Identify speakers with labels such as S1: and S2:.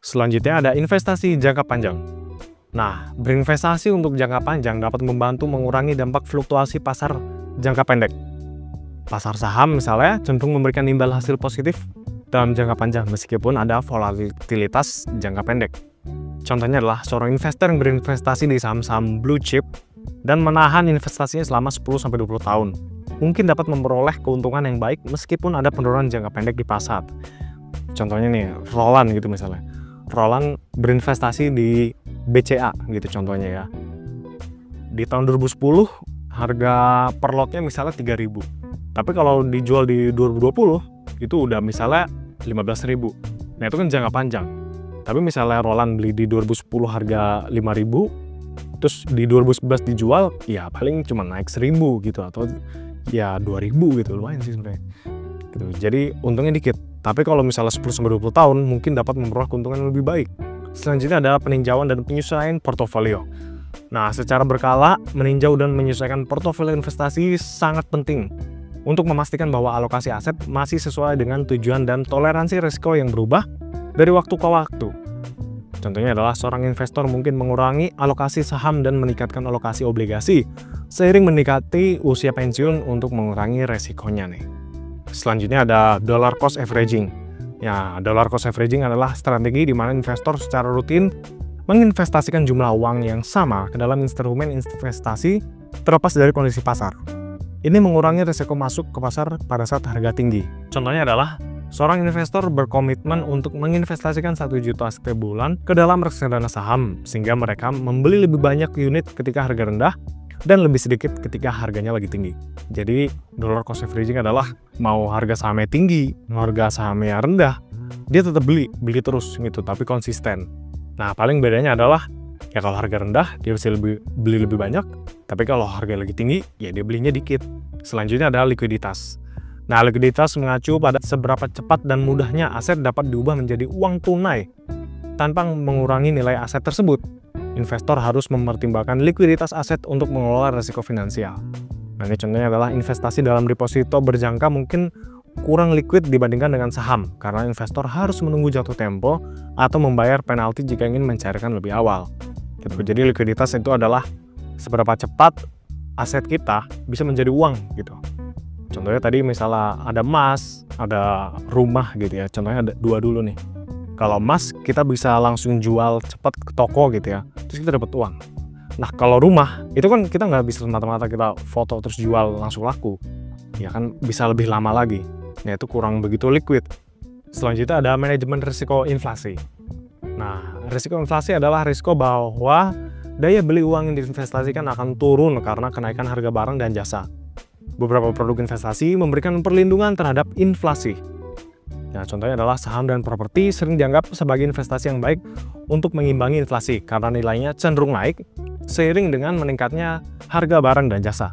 S1: Selanjutnya ada investasi jangka panjang. Nah, berinvestasi untuk jangka panjang dapat membantu mengurangi dampak fluktuasi pasar jangka pendek. Pasar saham misalnya cenderung memberikan imbal hasil positif dalam jangka panjang meskipun ada volatilitas jangka pendek. Contohnya adalah seorang investor yang berinvestasi di saham-saham blue chip dan menahan investasinya selama 10-20 tahun. Mungkin dapat memperoleh keuntungan yang baik meskipun ada penurunan jangka pendek di pasar. Contohnya nih, Roland gitu misalnya. Roland berinvestasi di BCA gitu contohnya ya. Di tahun 2010 harga per lotnya misalnya 3.000. Tapi kalau dijual di 2020 itu udah misalnya 15.000. Nah itu kan jangka panjang. Tapi misalnya Roland beli di 2010 harga 5.000, terus di 2011 dijual, ya paling cuma naik 1.000 gitu atau ya 2.000 gitu, lumayan sih sebenarnya. Gitu. Jadi untungnya dikit. Tapi kalau misalnya 10-20 tahun mungkin dapat memperoleh keuntungan yang lebih baik. Selanjutnya ada peninjauan dan penyesuaian portofolio. Nah, secara berkala meninjau dan menyesuaikan portofolio investasi sangat penting untuk memastikan bahwa alokasi aset masih sesuai dengan tujuan dan toleransi risiko yang berubah dari waktu ke waktu. Contohnya adalah seorang investor mungkin mengurangi alokasi saham dan meningkatkan alokasi obligasi seiring mendekati usia pensiun untuk mengurangi resikonya nih. Selanjutnya ada dollar cost averaging. Ya, dollar cost averaging adalah strategi di mana investor secara rutin menginvestasikan jumlah uang yang sama ke dalam instrumen investasi terlepas dari kondisi pasar. Ini mengurangi risiko masuk ke pasar pada saat harga tinggi. Contohnya adalah seorang investor berkomitmen untuk menginvestasikan 1 juta setiap bulan ke dalam reksadana saham sehingga mereka membeli lebih banyak unit ketika harga rendah dan lebih sedikit ketika harganya lagi tinggi. Jadi dollar cost averaging adalah mau harga sahamnya tinggi, mau harga sahamnya rendah, dia tetap beli terus gitu, tapi konsisten. Nah, paling bedanya adalah ya kalau harga rendah dia bisa beli lebih banyak, tapi kalau harga lagi tinggi ya dia belinya dikit. Selanjutnya ada likuiditas. Nah, likuiditas mengacu pada seberapa cepat dan mudahnya aset dapat diubah menjadi uang tunai tanpa mengurangi nilai aset tersebut. Investor harus mempertimbangkan likuiditas aset untuk mengelola risiko finansial. Nah, ini contohnya adalah investasi dalam deposito berjangka mungkin kurang liquid dibandingkan dengan saham karena investor harus menunggu jatuh tempo atau membayar penalti jika ingin mencairkan lebih awal. Jadi likuiditas itu adalah seberapa cepat aset kita bisa menjadi uang gitu. Contohnya tadi misalnya ada emas, ada rumah gitu ya. Contohnya ada 2 dulu nih. Kalau emas kita bisa langsung jual cepat ke toko gitu ya, terus kita dapat uang. Nah kalau rumah itu kan kita nggak bisa semata-mata kita foto terus jual langsung laku, ya kan bisa lebih lama lagi. Nah itu kurang begitu liquid. Selanjutnya ada manajemen risiko inflasi. Nah risiko inflasi adalah risiko bahwa daya beli uang yang diinvestasikan akan turun karena kenaikan harga barang dan jasa. Beberapa produk investasi memberikan perlindungan terhadap inflasi. Nah, contohnya adalah saham dan properti sering dianggap sebagai investasi yang baik untuk mengimbangi inflasi karena nilainya cenderung naik seiring dengan meningkatnya harga barang dan jasa.